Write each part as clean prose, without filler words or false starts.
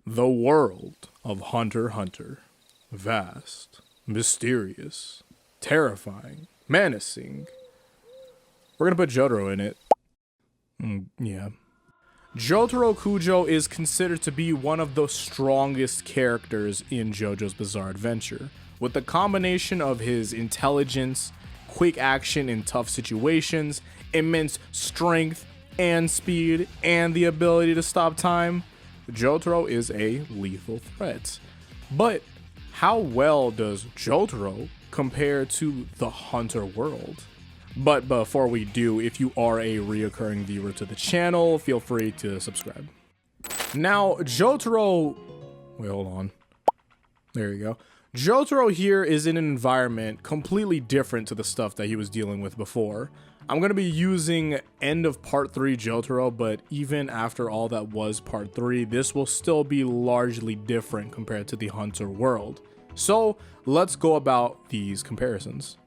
The world of Hunter x Hunter. Vast, mysterious, terrifying, menacing. We're gonna put Jotaro in it. Yeah. Jotaro Kujo is considered to be one of the strongest characters in JoJo's Bizarre Adventure. With the combination of his intelligence, quick action in tough situations, immense strength and speed, and the ability to stop time, Jotaro is a lethal threat. But how well does Jotaro compare to the Hunter world? But before we do, if you are a reoccurring viewer to the channel, feel free to subscribe. Now, Jotaro... Wait, hold on. There you go. Jotaro here is in an environment completely different to the stuff that he was dealing with before. I'm going to be using end of part 3 Jotaro, but even after all that was part 3, this will still be largely different compared to the Hunter world. So let's go about these comparisons.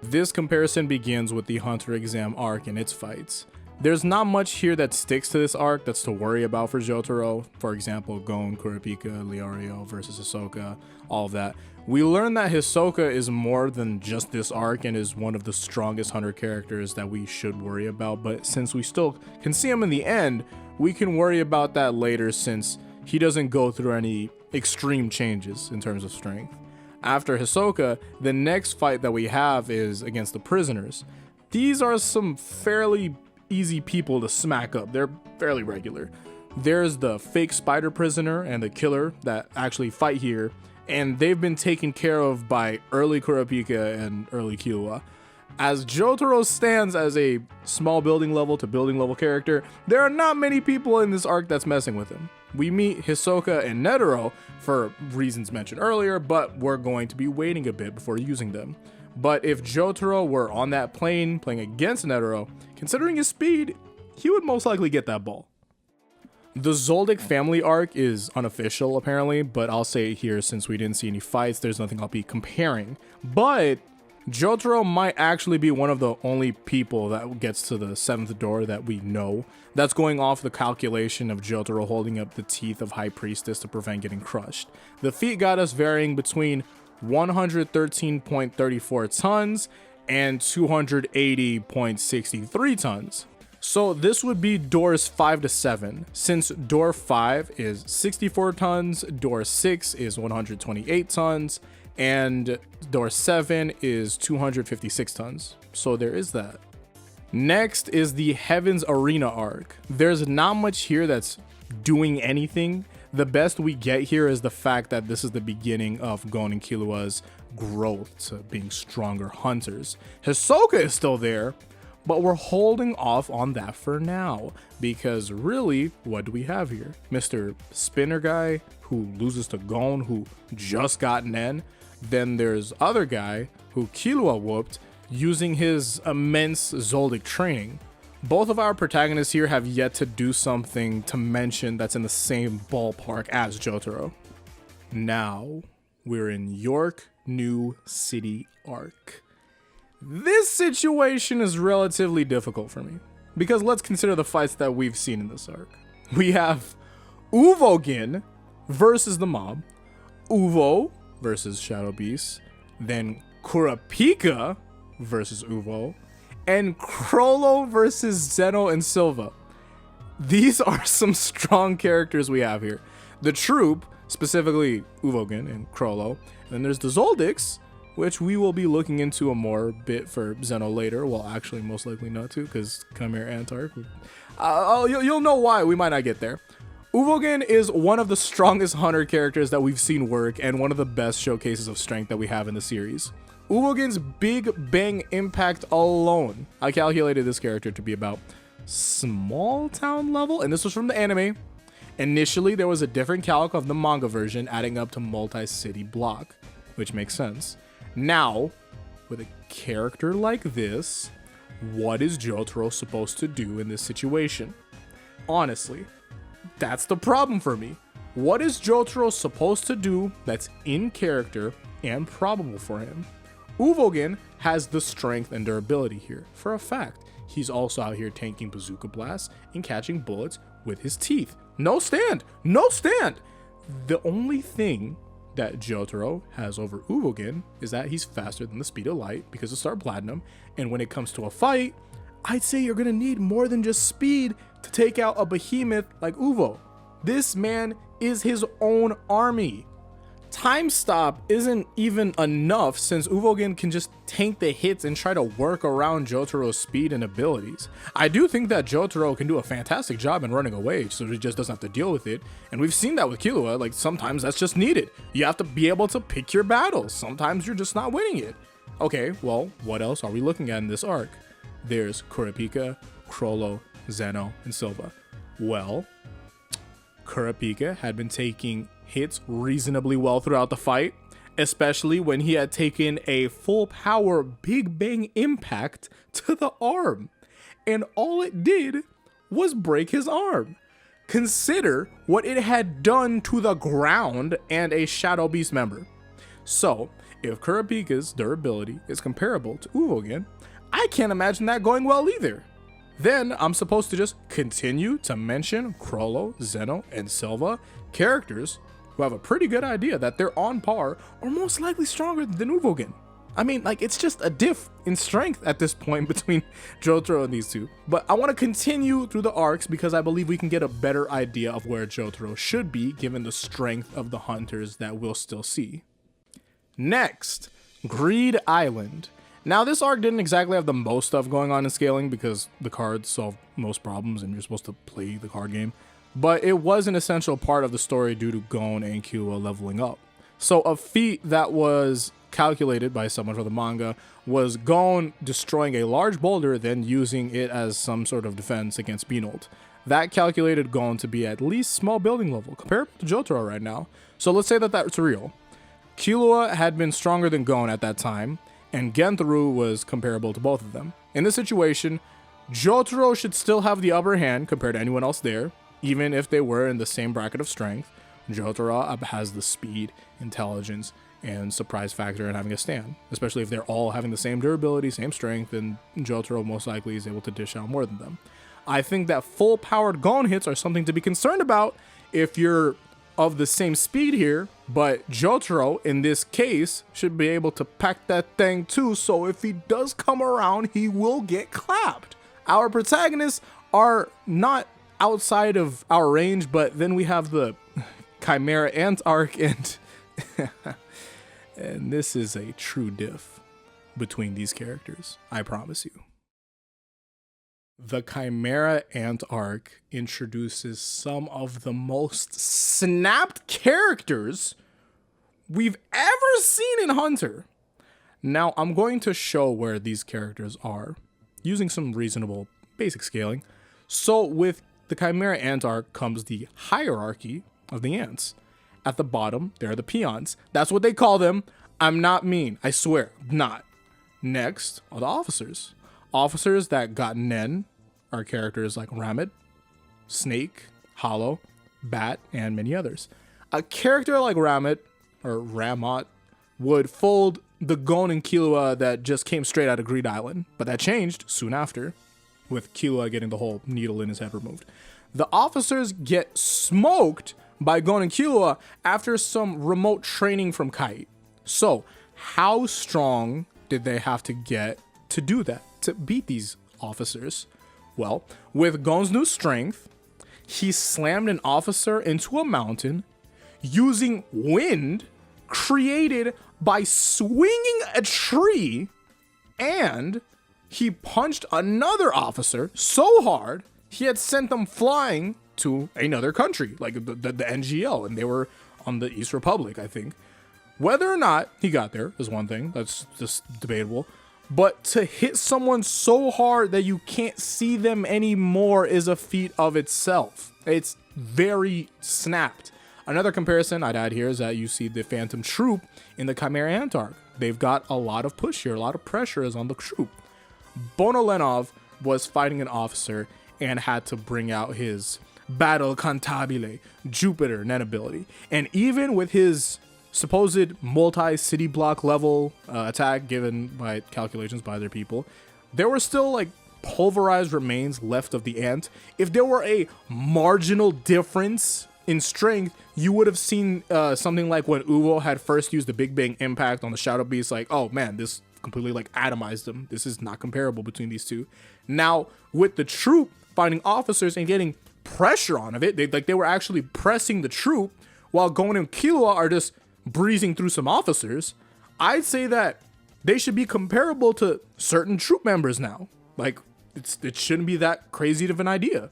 This comparison begins with the Hunter exam arc and its fights. There's not much here that sticks to this arc that's to worry about for Jotaro. For example, Gon, Kurapika, Leorio versus Hisoka, all of that. We learn that Hisoka is more than just this arc and is one of the strongest Hunter characters that we should worry about, but since we still can see him in the end, we can worry about that later since he doesn't go through any extreme changes in terms of strength. After Hisoka, the next fight that we have is against the prisoners. These are some fairly easy people to smack up. They're fairly regular. There's the fake spider prisoner and the killer that actually fight here, and they've been taken care of by early Kurapika and early Killua. As Jotaro stands as a small building level to building level character, there are not many people in this arc that's messing with him. We meet Hisoka and Netero for reasons mentioned earlier, but we're going to be waiting a bit before using them. But if Jotaro were on that plane playing against Netero, considering his speed, he would most likely get that ball. The Zoldic Family arc is unofficial apparently, but I'll say it here since we didn't see any fights, there's nothing I'll be comparing. But Jotaro might actually be one of the only people that gets to the 7th door that we know. That's going off the calculation of Jotaro holding up the teeth of High Priestess to prevent getting crushed. The feat got us varying between 113.34 tons and 280.63 tons. So this would be doors 5 to 7. Since door 5 is 64 tons, door 6 is 128 tons, and door 7 is 256 tons. So there is that. Next is the Heaven's Arena arc. There's not much here that's doing anything. The best we get here is the fact that this is the beginning of Gon and Killua's growth to being stronger hunters. Hisoka is still there, but we're holding off on that for now, because really, what do we have here? Mr. Spinner guy who loses to Gon, who just got Nen. Then there's other guy who Killua whooped using his immense Zoldic training. Both of our protagonists here have yet to do something to mention that's in the same ballpark as Jotaro. Now, we're in York New City arc. This situation is relatively difficult for me, because let's consider the fights that we've seen in this arc. We have Uvogin versus the mob, Uvo versus Shadow Beast, then Kurapika versus Uvo, and Crollo versus Zeno and Silva. These are some strong characters we have here. The troop, specifically Uvogin and Crollo, and then there's the Zoldics, which we will be looking into a more bit for Zeno later. Well, actually, most likely not to, because Chimaera Antarctic. You'll know why. We might not get there. Uvogin is one of the strongest Hunter characters that we've seen work and one of the best showcases of strength that we have in the series. Uvogin's Big Bang impact alone, I calculated this character to be about small town level, and this was from the anime. Initially, there was a different calc of the manga version adding up to multi-city block, which makes sense. Now, with a character like this, what is Jotaro supposed to do in this situation? Honestly, that's the problem for me. What is Jotaro supposed to do that's in character and probable for him? Uvogin has the strength and durability here. For a fact, he's also out here tanking bazooka blasts and catching bullets with his teeth. No stand! No stand! The only thing that Jotaro has over Uvogin is that he's faster than the speed of light because of Star Platinum. And when it comes to a fight, I'd say you're gonna need more than just speed to take out a behemoth like Uvo. This man is his own army. Time stop isn't even enough since Uvogin can just tank the hits and try to work around Jotaro's speed and abilities. I do think that Jotaro can do a fantastic job in running away, so he just doesn't have to deal with it. And we've seen that with Killua, like sometimes that's just needed. You have to be able to pick your battles. Sometimes you're just not winning it. Okay, well, what else are we looking at in this arc? There's Kurapika, Chrollo, Zeno, and Silva. Well, Kurapika had been taking hits reasonably well throughout the fight, especially when he had taken a full power Big Bang impact to the arm. And all it did was break his arm. Consider what it had done to the ground and a Shadow Beast member. So, if Kurapika's durability is comparable to Uvogin, I can't imagine that going well either. Then I'm supposed to just continue to mention Chrollo, Zeno, and Silva, characters who have a pretty good idea that they're on par or most likely stronger than Uvogin. I mean, like, it's just a diff in strength at this point between Jotaro and these two. But I want to continue through the arcs because I believe we can get a better idea of where Jotaro should be given the strength of the hunters that we'll still see. Next, Greed Island. Now, this arc didn't exactly have the most stuff going on in scaling because the cards solve most problems and you're supposed to play the card game. But it was an essential part of the story due to Gon and Killua leveling up. So a feat that was calculated by someone from the manga was Gon destroying a large boulder, then using it as some sort of defense against Beanold. That calculated Gon to be at least small building level, comparable to Jotaro right now. So let's say that that's real. Killua had been stronger than Gon at that time, and Genthru was comparable to both of them. In this situation, Jotaro should still have the upper hand compared to anyone else there, even if they were in the same bracket of strength. Jotaro has the speed, intelligence, and surprise factor in having a stand, especially if they're all having the same durability, same strength, and Jotaro most likely is able to dish out more than them. I think that full-powered Gon hits are something to be concerned about if you're of the same speed here, but Jotaro, in this case, should be able to pack that thing too, so if he does come around, he will get clapped. Our protagonists are not outside of our range, but then we have the Chimaera Antarctic, and this is a true diff between these characters, I promise you. The Chimaera Antarctic introduces some of the most snapped characters we've ever seen in Hunter. Now, I'm going to show where these characters are, using some reasonable basic scaling. So with the Chimaera Antarctic comes the hierarchy of the ants. At the bottom, there are the peons. That's what they call them. I'm not mean. I swear, not. Next are the officers. Officers that got Nen are characters like Ramit, Snake, Hollow, Bat, and many others. A character like Ramit, or Ramot, would fold the Gon and Killua that just came straight out of Greed Island, but that changed soon after, with Killua getting the whole needle in his head removed. The officers get smoked by Gon and Killua after some remote training from Kite. So, how strong did they have to get to do that, to beat these officers? Well, with Gon's new strength, he slammed an officer into a mountain using wind created by swinging a tree, and he punched another officer so hard he had sent them flying to another country, like the NGL, and they were on the East Republic, I think. Whether or not he got there is one thing, that's just debatable. But to hit someone so hard that you can't see them anymore is a feat of itself. It's very snapped. Another comparison I'd add here is that you see the Phantom Troop in the Chimaera Antarctic. They've got a lot of push here, a lot of pressure is on the troop. Bonolenov was fighting an officer and had to bring out his Battle Cantabile, Jupiter Nen ability. And even with his supposed multi-city block level attack given by calculations by other people, there were still like pulverized remains left of the ant. If there were a marginal difference in strength, you would have seen something like when Uvo had first used the Big Bang Impact on the Shadow Beast, like, oh man, this completely like atomized them. This is not comparable between these two. Now with the troop finding officers and getting pressure on it, they were actually pressing the troop while Gon and Killua are just breezing through some officers. I'd say that they should be comparable to certain troop members now. Like, it shouldn't be that crazy of an idea.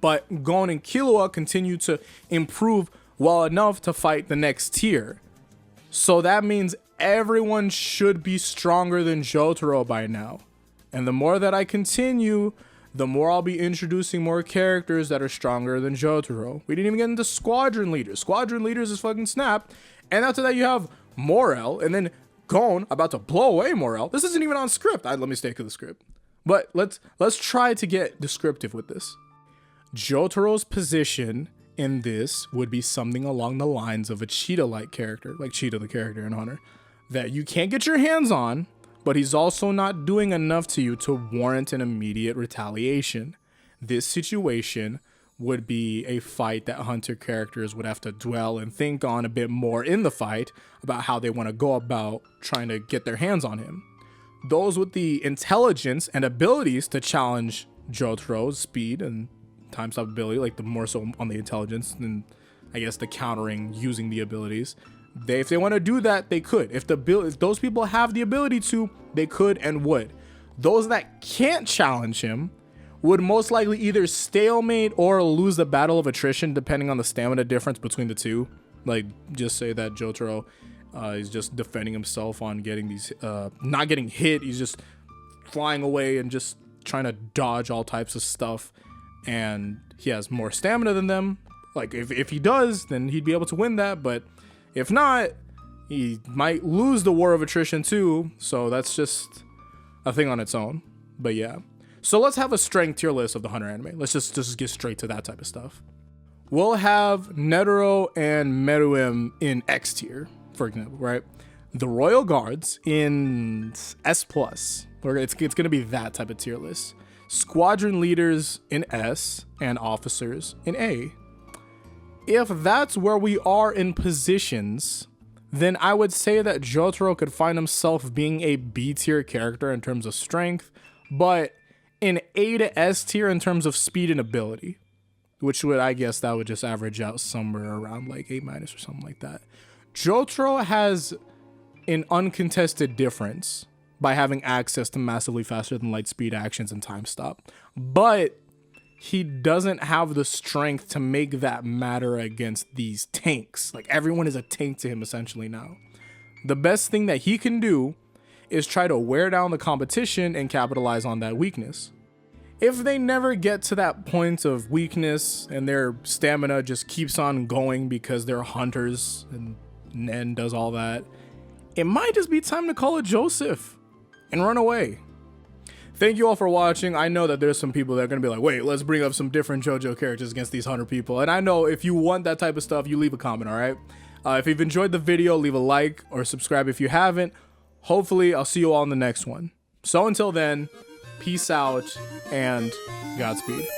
But Gon and Killua continue to improve well enough to fight the next tier. So that means everyone should be stronger than Jotaro by now. And the more that I continue, the more I'll be introducing more characters that are stronger than Jotaro. We didn't even get into squadron leaders. Squadron leaders is fucking snap. And after that you have Morel, and then Gon about to blow away Morel. This isn't even on script. Let me stick to the script. But let's try to get descriptive with this. Jotaro's position in this would be something along the lines of a Cheetah-like character, like Cheetah the character in Hunter, that you can't get your hands on, but he's also not doing enough to you to warrant an immediate retaliation. This situation would be a fight that Hunter characters would have to dwell and think on a bit more in the fight about how they want to go about trying to get their hands on him. Those with the intelligence and abilities to challenge Jotaro's speed and time stop ability, like the more so on the intelligence and I guess the countering using the abilities, if they want to do that, they could. If those people have the ability to, they could and would. Those that can't challenge him would most likely either stalemate or lose the battle of attrition, depending on the stamina difference between the two. Like, just say that Jotaro is just defending himself on getting these, not getting hit. He's just flying away and just trying to dodge all types of stuff. And he has more stamina than them. Like, if he does, then he'd be able to win that. But if not, he might lose the war of attrition too. So that's just a thing on its own. But yeah. So let's have a strength tier list of the Hunter anime. Let's just get straight to that type of stuff. We'll have Netero and Meruem in X tier, for example, right? The Royal Guards in S+. It's going to be that type of tier list. Squadron leaders in S and officers in A. If that's where we are in positions, then I would say that Jotaro could find himself being a B tier character in terms of strength, but in A to S tier in terms of speed and ability, which would, I guess that would just average out somewhere around like A- or something like that. Jotaro has an uncontested difference by having access to massively faster than light speed actions and time stop, but he doesn't have the strength to make that matter against these tanks. Like, everyone is a tank to him essentially now. The best thing that he can do is try to wear down the competition and capitalize on that weakness. If they never get to that point of weakness and their stamina just keeps on going because they're hunters and Nen does all that, it might just be time to call it Joseph and run away. Thank you all for watching. I know that there's some people that are going to be like, wait, let's bring up some different JoJo characters against these Hunter people. And I know if you want that type of stuff, you leave a comment, all right? If you've enjoyed the video, leave a like or subscribe if you haven't. Hopefully, I'll see you all in the next one. So until then, peace out and Godspeed.